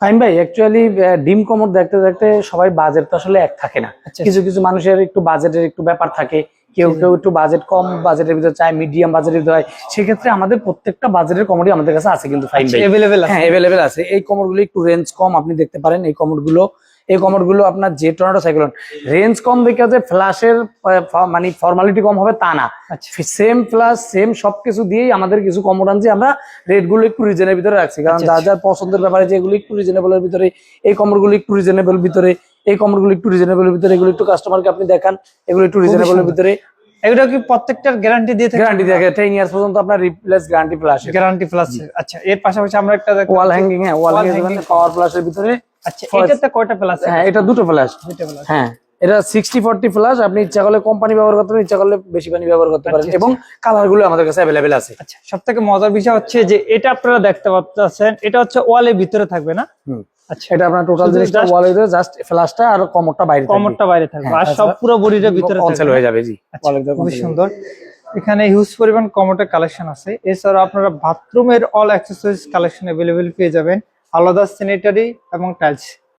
Fine ভাই, actually ডিম commode দেখতে দেখতে সবাই বাজেট তো আসলে এক থাকে না। কিছু কিছু মানুষের একটু বাজেটের একটু ব্যাপার থাকে, কেউ কেউ একটু বাজেট কম বাজেটের ভিতরে চায়, মিডিয়াম বাজেটের ভিতরে হয়। সেক্ষেত্রে আমাদের প্রত্যেকটা বাজেটের কমোডই আমাদের কাছে আছে কিন্তু ফাইন ভাই, হ্যাঁ অ্যাভেলেবেল আছে। এই কমোডগুলো একটু রেঞ্জ কম, আপনি দেখতে পারেন এই কমোডগুলো আপনার যে টর্নেডো সাইক্লোন রেঞ্জ কম দেখে যে ফ্ল্যাশের মানে ফর্মালিটি কম হবে তা না, সেম ফ্ল্যাশ সেম সবকিছু দিয়েই আমাদের কিছু কমোড আনছি আমরা, রেটগুলো একটু রিজনের ভিতরে রাখছি, কারণ যার যার পছন্দের ব্যাপারে যে এগুলো একটু রিজনেবলের ভিতরে, এই কমোডগুলো একটু রিজনেবল ভিতরে, এই কমোডগুলো একটু রিজনেবলের ভিতরে, এগুলো একটু কাস্টমারকে আপনি দেখান, এগুলো একটু রিজনেবলের ভিতরে। এগুলো কি প্রত্যেকটার গ্যারান্টি দিয়ে থাকে? গ্যারান্টি থাকে 10 ইয়ার্স পর্যন্ত আপনার replace guarantee plus, guarantee plus. আচ্ছা, এর পাশাপাশি আমরা একটা ওয়াল হ্যাঙ্গিং, হ্যাঁ ওয়াল হ্যাঙ্গিং পাওয়ার প্লাসের ভিতরে। আচ্ছা, এটাতে কয়টা প্লাস? হ্যাঁ এটা দুটো প্লাস, হ্যাঁ এটা 60-40 ফ্ল্যাশ, আপনি ইচ্ছা করলে কোম্পানি ব্যবহার করতে পারেন, ইচ্ছা করলে বেশি পানি ব্যবহার করতে পারেন, এবং কালার গুলো আমাদের কাছে অ্যাভেলেবেল আছে। আচ্ছা, সবথেকে মজার বিষয় হচ্ছে যে এটা আপনারা দেখতে পাচ্ছেন, এটা হচ্ছে ওয়ালের ভিতরে থাকবে না? আচ্ছা, এটা আপনার টোটাল জিনিসটা ওয়ালের ভিতরে, জাস্ট ফ্ল্যাশটা আর কমোডটা বাইরে থাকবে, কমোডটা বাইরে থাকবে, আর সব পুরো বডিটার ভিতরে কনসেল হয়ে যাবে। জি, খুব সুন্দর। এখানে হিউজ পরিমাণ কমোডের কালেকশন আছে। এছাড়া আপনারা বাথরুমের অল অ্যাক্সেসরিজ কালেকশন अवेलेबल পেয়ে যাবেন, আলাদা স্যানিটারি এবং টাইলস।